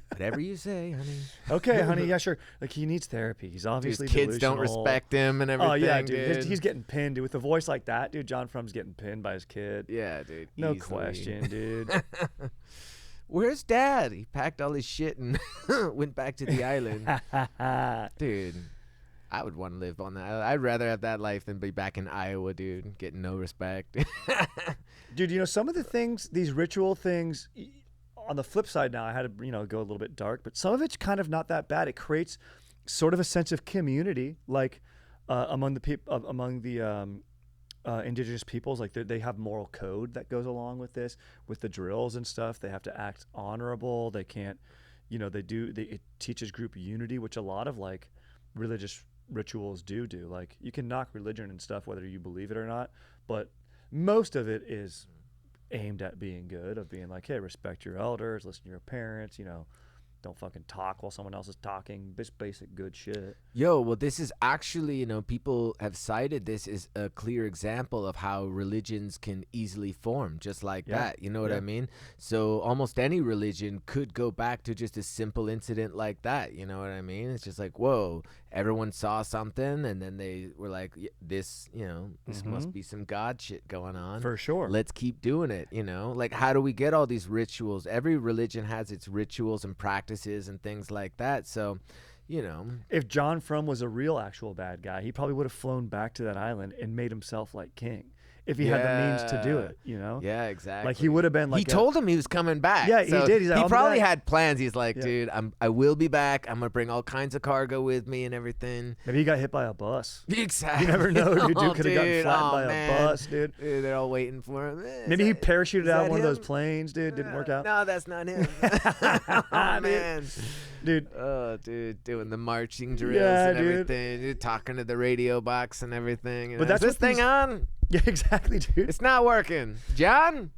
Whatever you say, honey. Okay, honey. Yeah, sure. Like he needs therapy. He's Dude, obviously his kids don't delusional. respect him and everything. Oh yeah, dude. dude. He's getting pinned, dude. With a voice like that, dude. John From's getting pinned by his kid. Yeah, dude. No easily. question, dude. Where's Dad? He packed all his shit and went back to the island. Dude, I would want to live on that. I'd rather have that life than be back in Iowa, dude, getting no respect. Dude, some of the things, these ritual things, on the flip side now, I had to, go a little bit dark, but some of it's kind of not that bad. It creates sort of a sense of community, like among the indigenous peoples. Like they have moral code that goes along with this, with the drills and stuff. They have to act honorable. They can't, it teaches group unity, which a lot of like religious rituals do. Like you can knock religion and stuff, whether you believe it or not, but most of it is aimed at being good, of being like, hey, respect your elders, listen to your parents, don't fucking talk while someone else is talking. Just basic good shit. Yo, well, this is actually, people have cited this as a clear example of how religions can easily form just like that. You know what I mean? So almost any religion could go back to just a simple incident like that. You know what I mean? It's just like, whoa, everyone saw something and then they were like, this, this must be some God shit going on. For sure. Let's keep doing it, Like, how do we get all these rituals? Every religion has its rituals and practices and things like that. So, if John From was a real actual bad guy, he probably would have flown back to that island and made himself like king. if he had the means to do it, you know? Yeah, exactly. Like he would have been like he told him he was coming back. Yeah, so he did. He's like, he "I'll be probably back." had plans. He's like, dude, I will be back. I'm gonna bring all kinds of cargo with me and everything. Maybe he got hit by a bus. Exactly. You never know. Your dude could have gotten dude. flattened Oh, by man. a bus, dude. Dude, they're all waiting for him. Maybe he parachuted out that one of those him? planes, dude. Didn't work out. No, that's not him. Oh, man. Dude. Oh, dude, doing the marching drills Yeah, and dude. everything. Dude, talking to the radio box and everything. But that's is this what thing these- on? Yeah, exactly, dude. It's not working. John?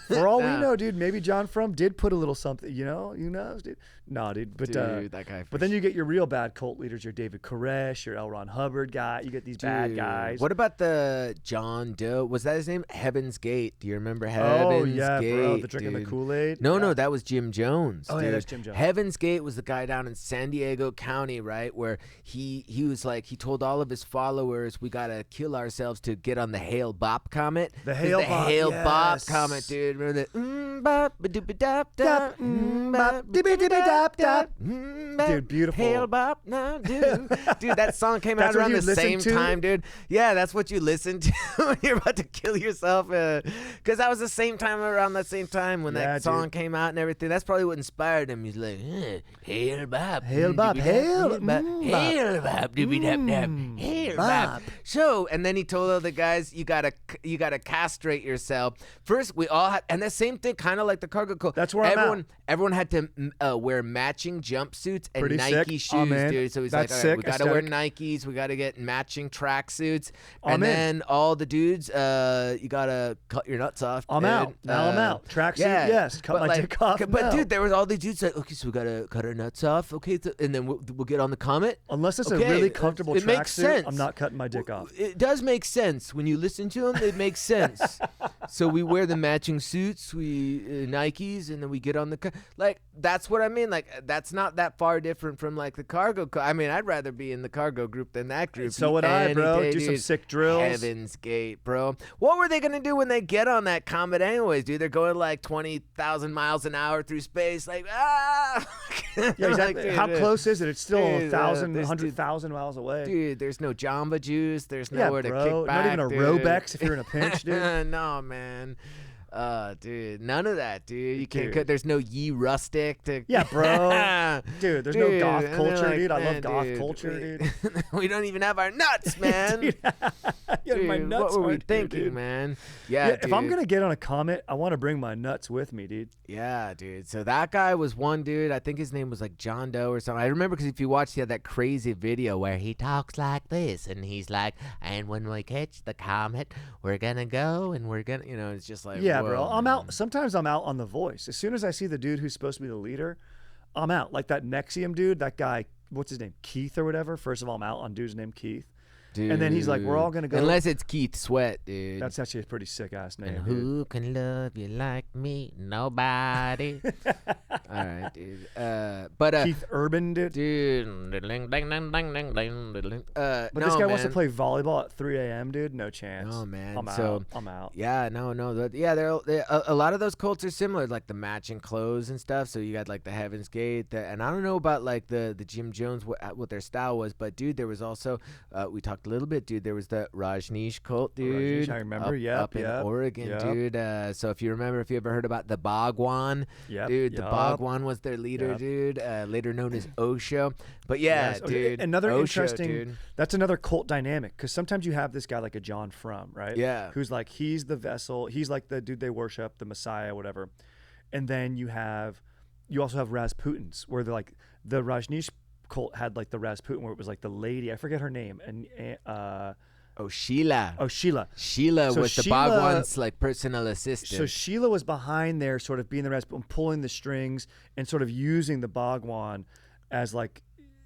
For all No. we know, dude, maybe John Frum did put a little something, you know? Who knows, dude? No, dude. But Dude, that guy. but then you get your real bad cult leaders, your David Koresh, your L. Ron Hubbard guy. You get these bad guys. What about the John Doe? Was that his name? Heaven's Gate. Do you remember Heaven's yeah, Gate? bro, the drinking the dude? Kool-Aid. No, Yeah. no, that was Jim Jones. Oh, yeah, dude. that's Jim Jones. Heaven's Gate was the guy down in San Diego County, right, where he was like, he told all of his followers, we gotta kill ourselves to get on the Hale Bop comet. The 'Cause Hale Bop, Hale Bop yes. comet, dude. Remember the bop ba doop dap dap bop, dip-a-dip-a-dap, dap. Dude, beautiful. Hale Bop now, dude. Dude, that song came out That's what around you the listen same to? time, dude. Yeah, that's what you listen to when you're about to kill yourself. Because that was the same time around that same time when Yeah, that song dude. came out and everything. That's probably what inspired him. He's like, Hale Bop. Hale Bop, Hale, Bop. Hale Bop. Doobie Dap Dap. Hale Bop. Bop. So, and then he told all the guys, you gotta castrate yourself. First, we all had, and the same thing, kind of like the cargo code. That's where I'm at. Everyone had to wear matching jumpsuits and Pretty Nike sick. shoes, I'm in. dude. So he's That's like, all right, we sick. gotta wear Aesthetic. Nikes, we gotta get matching tracksuits, I'm and in. then all the dudes, you gotta cut your nuts off. I'm dude. out. Now I'm out. Tracksuit, yes. Cut but my dick off, But no. dude, there was all these dudes like, okay, so we gotta cut our nuts off, okay, and then we'll get on the Comet. Unless it's Okay, a really comfortable it makes tracksuit, sense. I'm not cutting my dick off. It does make sense when you listen to them. It makes sense. So we wear the matching suits, we Nikes, and then we get on the like. That's what I mean. Like that's not that far different from like the cargo. I mean, I'd rather be in the cargo group than that group. So would I, any bro. day, Do some dude. sick drills. Heaven's Gate, bro. What were they gonna do when they get on that comet, anyways, dude? They're going like 20,000 miles an hour through space, like ah. Yeah, exactly. Like, dude, How close is it? It's still dude, 1,000, this 100,000 miles away. Dude, there's no Jamba Juice. There's Yeah, nowhere to bro. kick back. Not even a dude. Robex if you're in a pinch, dude. No, man. Dude, none of that, dude. You can't. Dude. There's no Ye Rustic to. Yeah, bro. Dude, there's no goth and they're culture, like, dude. I man, love goth dude, culture, dude. we don't even have our nuts, man. Dude, yeah, my Dude, nuts what were we aren't here, thinking, dude. man? Yeah, if I'm dude. gonna get on a comet, I want to bring my nuts with me, dude. Yeah, dude. So that guy was one dude. I think his name was like John Doe or something. I remember because if you watch, he had that crazy video where he talks like this, and he's like, "And when we catch the comet, we're gonna go, and we're gonna," you know, it's just like, Yeah, whoa, bro. I'm man. out. Sometimes I'm out on The Voice. As soon as I see the dude who's supposed to be the leader, I'm out. Like that Nexium dude, that guy, what's his name? Keith or whatever. First of all, I'm out on dude's name, Keith. And then he's like, we're all gonna go. Unless it's Keith Sweat, dude. That's actually a pretty sick ass name. And dude. who can love you like me? Nobody. All right, dude. But Keith Urban, dude. dude. But But this guy wants to play volleyball at 3 a.m., dude. No chance. Oh, man. I'm So- out. I'm out. Yeah, no. Yeah, a lot of those cults are similar, like the matching clothes and stuff. So you got like the Heaven's Gate, and I don't know about like the Jim Jones what their style was, but dude, there was also we talked a little bit, dude. There was the Rajneesh cult, dude. Rajneesh, I remember. Up in Oregon, yep. dude. So if you remember, if you ever heard about the Bhagwan, Yep, dude, the yep. Bhagwan was their leader, Yep. dude. Later known as Osho, but yeah, Yes. Okay, dude. Another Osho, interesting. dude. That's another cult dynamic because sometimes you have this guy like a John Frum, right? Yeah. Who's like he's the vessel. He's like the dude they worship, the Messiah, whatever. And then you also have Rasputins, where they're like the Rajneesh cult had like the Rasputin, where it was like the lady, I forget her name, and Sheila. Sheila. Sheila So was the Sheila- Bhagwan's like personal assistant. So Sheila was behind there, sort of being the Rasputin, pulling the strings and sort of using the Bhagwan as like,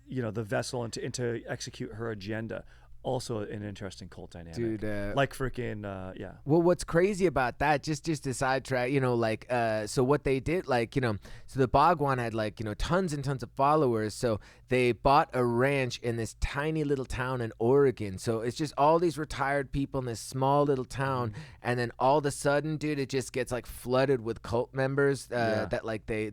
you know, the vessel and to execute her agenda. Also an interesting cult dynamic. Dude, like freaking, yeah. Well, what's crazy about that, just to sidetrack, you know, like, so what they did, like, you know, so the Bhagwan had like, you know, tons and tons of followers. So they bought a ranch in this tiny little town in Oregon. So it's just all these retired people in this small little town. And then all of a sudden, dude, it just gets like flooded with cult members that like they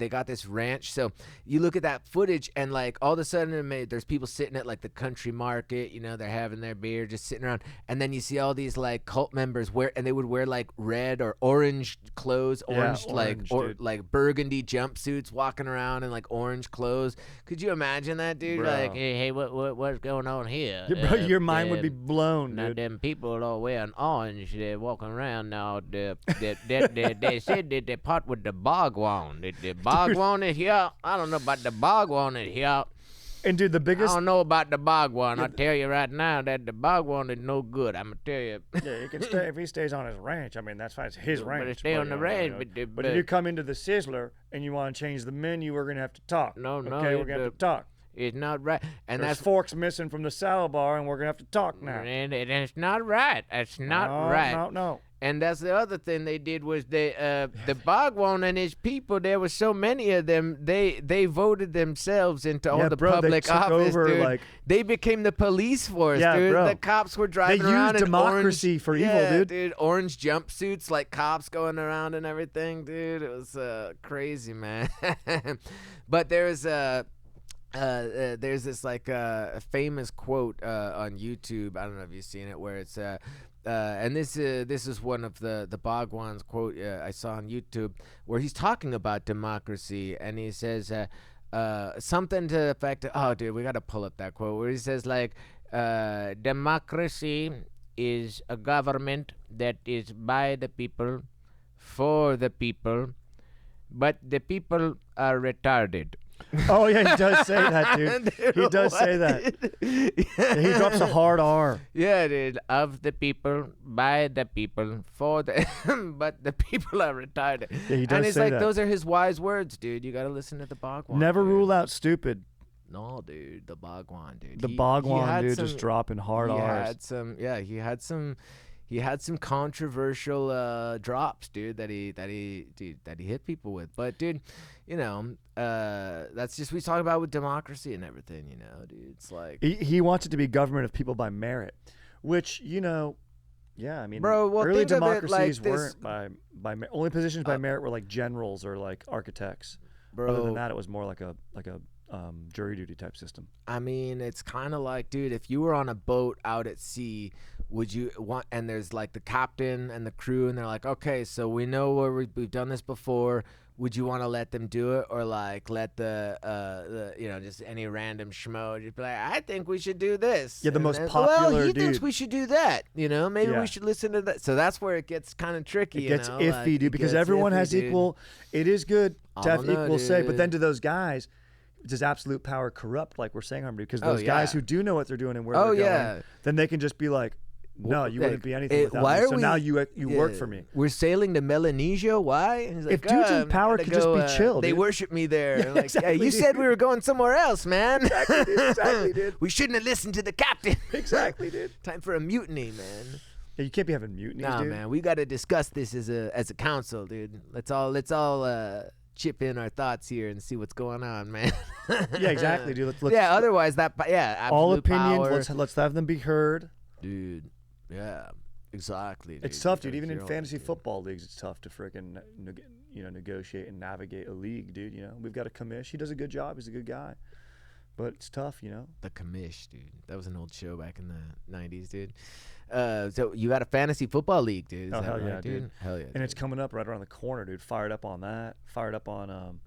got this ranch. So you look at that footage and like all of a sudden there's people sitting at like the country market market, you know, they're having their beer, just sitting around, and then you see all these like cult members and they would wear like red or orange clothes, like burgundy jumpsuits, walking around in like orange clothes. Could you imagine that, dude? Bro. Like, hey, what's going on here? Bro, your mind would be blown, now dude. them people all wearing orange, they're walking around now. They said that they part with the bhagwan. The bhagwan is here. I don't know about the bhagwan is here. And dude, the biggest. I don't know about the bhagwan. I'll tell you right now that the bhagwan is no good. I'm gonna tell you. Yeah, he can stay if he stays on his ranch. I mean, that's fine. It's his ranch. But stay on the ranch. But if you come into the Sizzler and you want to change the menu, we're gonna have to talk. No. Okay, we're gonna have to talk. It's not right. And There's forks missing from the salad bar, and we're gonna have to talk now. And it's not right. It's not right. No. And that's the other thing they did was the Bhagwan and his people. There were so many of them. They voted themselves into all the public office, dude. They became the police force, dude. Bro. The cops were driving around used democracy for evil, dude. Orange jumpsuits, like cops going around and everything, dude. It was crazy, man. But there's this like a famous quote on YouTube. I don't know if you've seen it, where it's and this is one of the Bhagwan's quote I saw on YouTube, where he's talking about democracy, and he says something to the effect of, oh dude, we gotta pull up that quote, where he says like democracy is a government that is by the people, for the people, but the people are retarded. Oh yeah, he does say that, dude. He does say that. He drops a hard R. Yeah, dude. Of the people, by the people, for the but the people are retarded. Yeah, he does and it's say like that. those are his wise words, dude. You gotta listen to the Bhagwan. Never dude. rule out stupid. No, dude. The Bhagwan, dude. The Bhagwan, dude, just dropping hard R's. He had some controversial drops, dude, that he hit people with. But dude, you know, that's just we talk about with democracy and everything, you know, dude. It's like he wants it to be government of people by merit, which, you know, yeah, I mean, bro, well, early think of it democracies like weren't by only positions by merit were like generals or like architects. Bro, other than that, it was more like a jury duty type system. I mean, it's kind of like, dude, if you were on a boat out at sea, would you want, and there's like the captain and the crew, and they're like, okay, so we know where we've done this before. Would you want to let them do it, or like let the you know, just any random schmo just be like, I think we should do this. Yeah, the and most then, popular well, he dude. thinks we should do that. You know, maybe Yeah. we should listen to that. So that's where it gets kind of tricky. It gets you know? iffy, Like, dude, it because gets everyone iffy, has dude. equal. It is good to have don't know, equal say, but dude. then to those guys, does absolute power corrupt? Like we're saying, Harmony, because those guys who do know what they're doing and where they're going, then they can just be like, no, you wouldn't be anything without why me. are So we- now you work for me. We're sailing to Melanesia. Why? And he's like, If dudes in I'm power gonna could just be chill, they dude. worship me there. Yeah, Like, exactly, hey, you dude. said we were going somewhere else, man. Exactly, dude. We shouldn't have listened to the captain. Exactly, dude. Time for a mutiny, man. Yeah, you can't be having mutinies, Nah, dude. man, we got to discuss this as a council, dude. Let's all chip in our thoughts here and see what's going on, man. Yeah, exactly, dude. Let's yeah, otherwise absolute all opinions. power. Let's have them be heard. Dude. Yeah. Exactly. Dude. It's tough, You dude. gotta Even in hear all fantasy that, dude. football leagues, it's tough to freaking negotiate and navigate a league, dude. You know, we've got a commish. He does a good job. He's a good guy, but it's tough, you know. The commish, dude. That was an old show back in the 90s, dude. So you got a fantasy football league, dude. Is Oh, that hell right, yeah, dude. Hell yeah. And it's coming up right around the corner, dude. Fired up on that. Fired up on.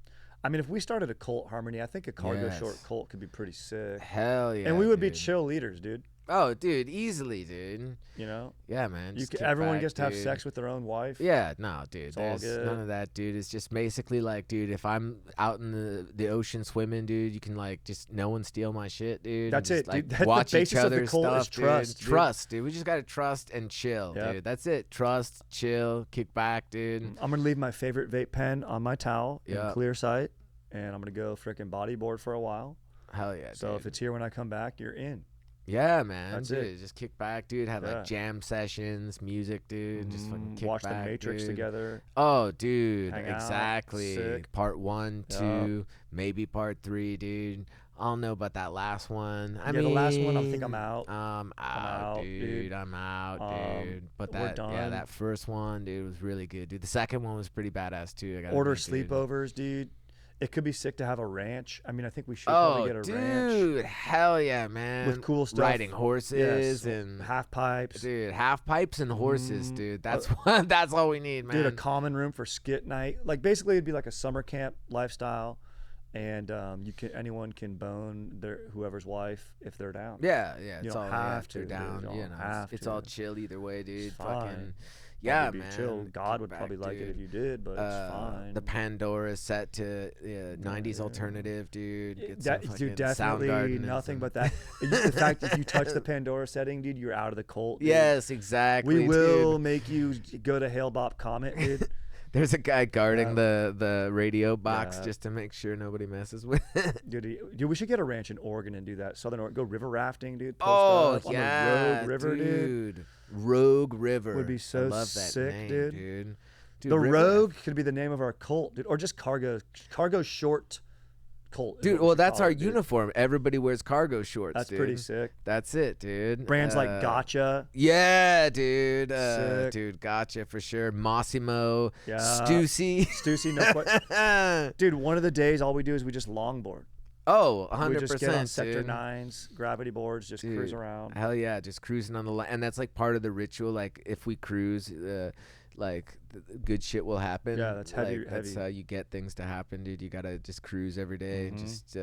I mean, if we started a cult, Harmony, I think a cargo Yes. short cult could be pretty sick. Hell yeah. And we would be dude. chill leaders, dude. Oh, dude, easily, dude. You know, Yeah, man. just kick everyone back, gets to have dude. sex with their own wife. Yeah, no, dude. all There's good. none of that, dude. It's just basically like, dude, if I'm out in the ocean swimming, dude, you can like just no one steal my shit, dude. That's and it, just, like, dude. That's the watch basis each of the other's cult stuff, is trust, dude. dude. Trust, dude. We just gotta trust and chill, Yep. dude. That's it. Trust, chill, kick back, dude. I'm gonna leave my favorite vape pen on my towel in Yeah. clear sight, and I'm gonna go freaking bodyboard for a while. Hell yeah, So dude. if it's here when I come back, you're in. Yeah, man. That's dude. it. Just kick back, dude. Have Yeah. like jam sessions, music, dude. Just fucking kick Watch back, the Matrix dude. together. Oh, dude. Hang out. Exactly. Sick. Part 1, Yeah. 2, maybe part 3, dude. I don't know about that last one. I Yeah, mean, the last one, I think I'm out. I'm out, dude. I'm out, dude. But we're done. that first one, dude, was really good, dude. The second one was pretty badass too. I gotta Order admit, dude. sleepovers, dude. It could be sick to have a ranch. I mean, I think we should probably get a ranch. Dude, hell yeah, man. With cool stuff. Riding horses and half pipes. Dude, half pipes and horses, dude. That's that's all we need, man. Dude, a common room for skit night. Like basically it'd be like a summer camp lifestyle. And anyone can bone whoever's wife if they're down. Yeah, it's don't all have to, they're down. dude. You know, it's all chill either way, dude. Fucking, yeah, man. Chill. God would Back, probably like it dude. if you did, but it's fine. The Pandora is set to 90s alternative, dude. Get Dude, definitely nothing but that. In fact, if you touch the Pandora setting, dude, you're out of the cult. Dude. Yes, exactly. We will dude. make you go to Hail Bop Comet, dude. There's a guy guarding the radio box just to make sure nobody messes with it. Dude, we should get a ranch in Oregon and do that. Southern Oregon, go river rafting, dude. Post on the Rogue River, dude. Rogue River Would be so I love that sick, name, dude. Dude, Rogue could be the name of our cult, dude, or just cargo short cult. Dude, well, that's our uniform. Everybody wears cargo shorts. That's dude. pretty sick. That's it, dude. Brands like Gotcha. Yeah, dude. Sick. Dude, Gotcha for sure. Massimo. Yeah. Stussy, no question. Dude, one of the days, all we do is we just longboard. Oh, 100%. We just get on Sector dude. 9s, gravity boards, just cruise around. Hell yeah, just cruising on the line. And that's like part of the ritual. Like, if we cruise, like, good shit will happen. Yeah, that's heavy. That's how you get things to happen, dude. You gotta just cruise every day. Just,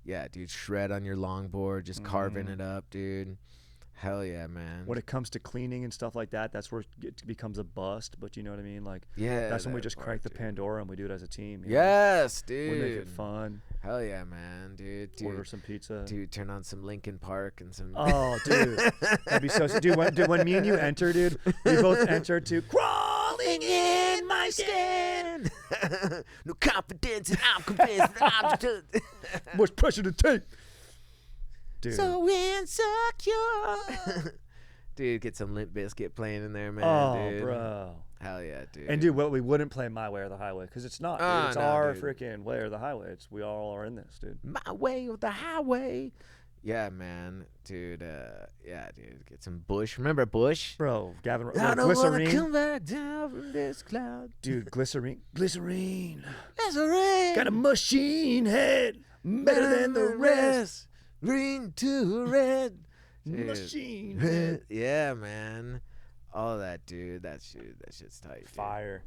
yeah, dude, shred on your longboard, just carving it up, dude. Hell yeah, man. When it comes to cleaning and stuff like that, that's where it becomes a bust. But you know what I mean? Like, yeah, that's when we just crank the dude. Pandora and we do it as a team. Yes, dude. We make it fun. Hell yeah, man, dude. Order some pizza. Dude, turn on some Linkin Park and some. Oh, dude, that'd be so. Dude, when me and you enter, dude, we both enter to crawling in my skin. No confidence, and I'm convinced that I'm just. Much pressure to take. Dude. So insecure. Dude, get some Limp Bizkit playing in there, man. Oh, dude. bro. Hell yeah, dude. And dude, what we wouldn't play My Way or the Highway because it's not. Dude. It's no, our dude. freaking way or the highway. We all are in this, dude. My way or the highway. Yeah, man, dude. Yeah, dude. Get some Bush. Remember Bush? Bro, Gavin. I don't Glycerine. wanna come back down from this cloud. Dude, glycerine. Glycerine. Got a machine head, better than the rest. Green to red. Dude. Machine head. Yeah, man. All that, dude. That shit's tight. Dude. Fire.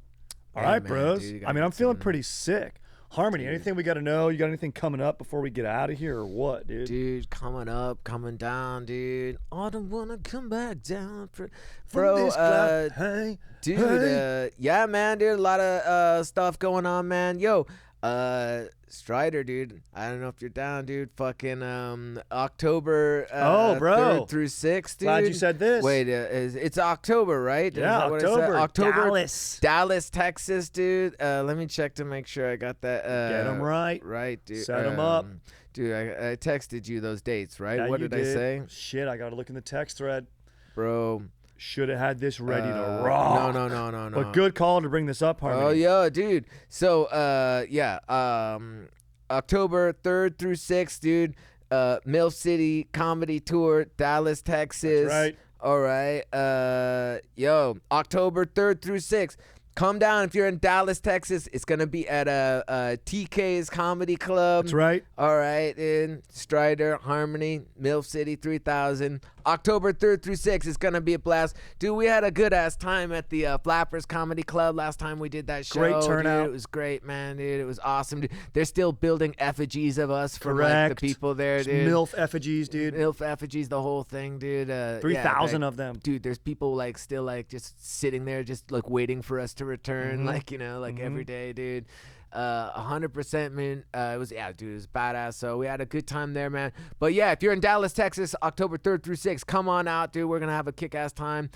Hey, All right, man, bros. dude, I mean, I'm feeling some- pretty sick. Harmony, anything we got to know? You got anything coming up before we get out of here or what, dude? Dude, coming up, coming down, dude. I don't wanna come back down, From bro. this cloud. Hey, Dude, hey. yeah, man, dude. A lot of stuff going on, man. Yo, Strider, dude. I don't know if you're down, dude. Fucking October. Oh, bro. 3rd through 6th, dude. Glad you said this. Wait, it's October, right? Is Yeah, that what I said? October. Dallas, Texas, dude. Let me check to make sure I got that. Get them right. Right, dude. Set 'em up. Dude, I texted you those dates, right? Yeah, What you did I say? Shit, I got to look in the text thread. Bro. Should have had this ready to rock. No. But good call to bring this up, Harmony. Oh yeah, dude. So yeah, October 3rd through 6th, dude. MILF City Comedy Tour, Dallas, Texas. That's right. All right. Yo, October 3rd through 6th. Come down if you're in Dallas, Texas. It's gonna be at TK's Comedy Club. That's right. All right, in Strider, Harmony, MILF City 3000. October 3rd through 6th. It's gonna be a blast. Dude, we had a good ass time at the Flappers Comedy Club last time we did that show. Great turnout. Dude. It was great, man, dude. It was awesome, dude. They're still building effigies of us for like the people there, dude. MILF effigies, dude. MILF effigies, the whole thing, dude. 3,000 of them. Dude, there's people like still like just sitting there, just like waiting for us to return, like, you know, like every day, dude. 100%, man. It was badass. So we had a good time there, man. But yeah, if you're in Dallas, Texas, October 3rd through 6th, come on out, dude. We're gonna have a kick-ass time.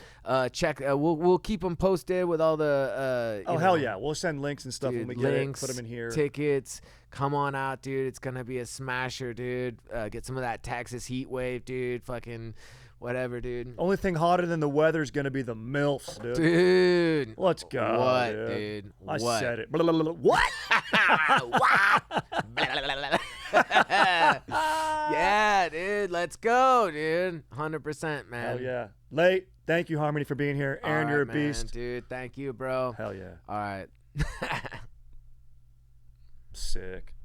Check. We'll keep them posted with all the. Hell yeah, we'll send links and stuff dude, when we get links, it. Put them in here. Tickets. Come on out, dude. It's gonna be a smasher, dude. Get some of that Texas heat wave, dude. Fucking. Whatever, dude. Only thing hotter than the weather is gonna be the MILFs, dude. Dude. Let's go. What, dude? I said it. Blah, blah, blah, blah. What? Yeah, dude. Let's go, dude. 100%, man. Hell yeah. Late. Thank you, Harmony, for being here. Aaron, All you're a right, man, beast. dude. Thank you, bro. Hell yeah. All right. sick.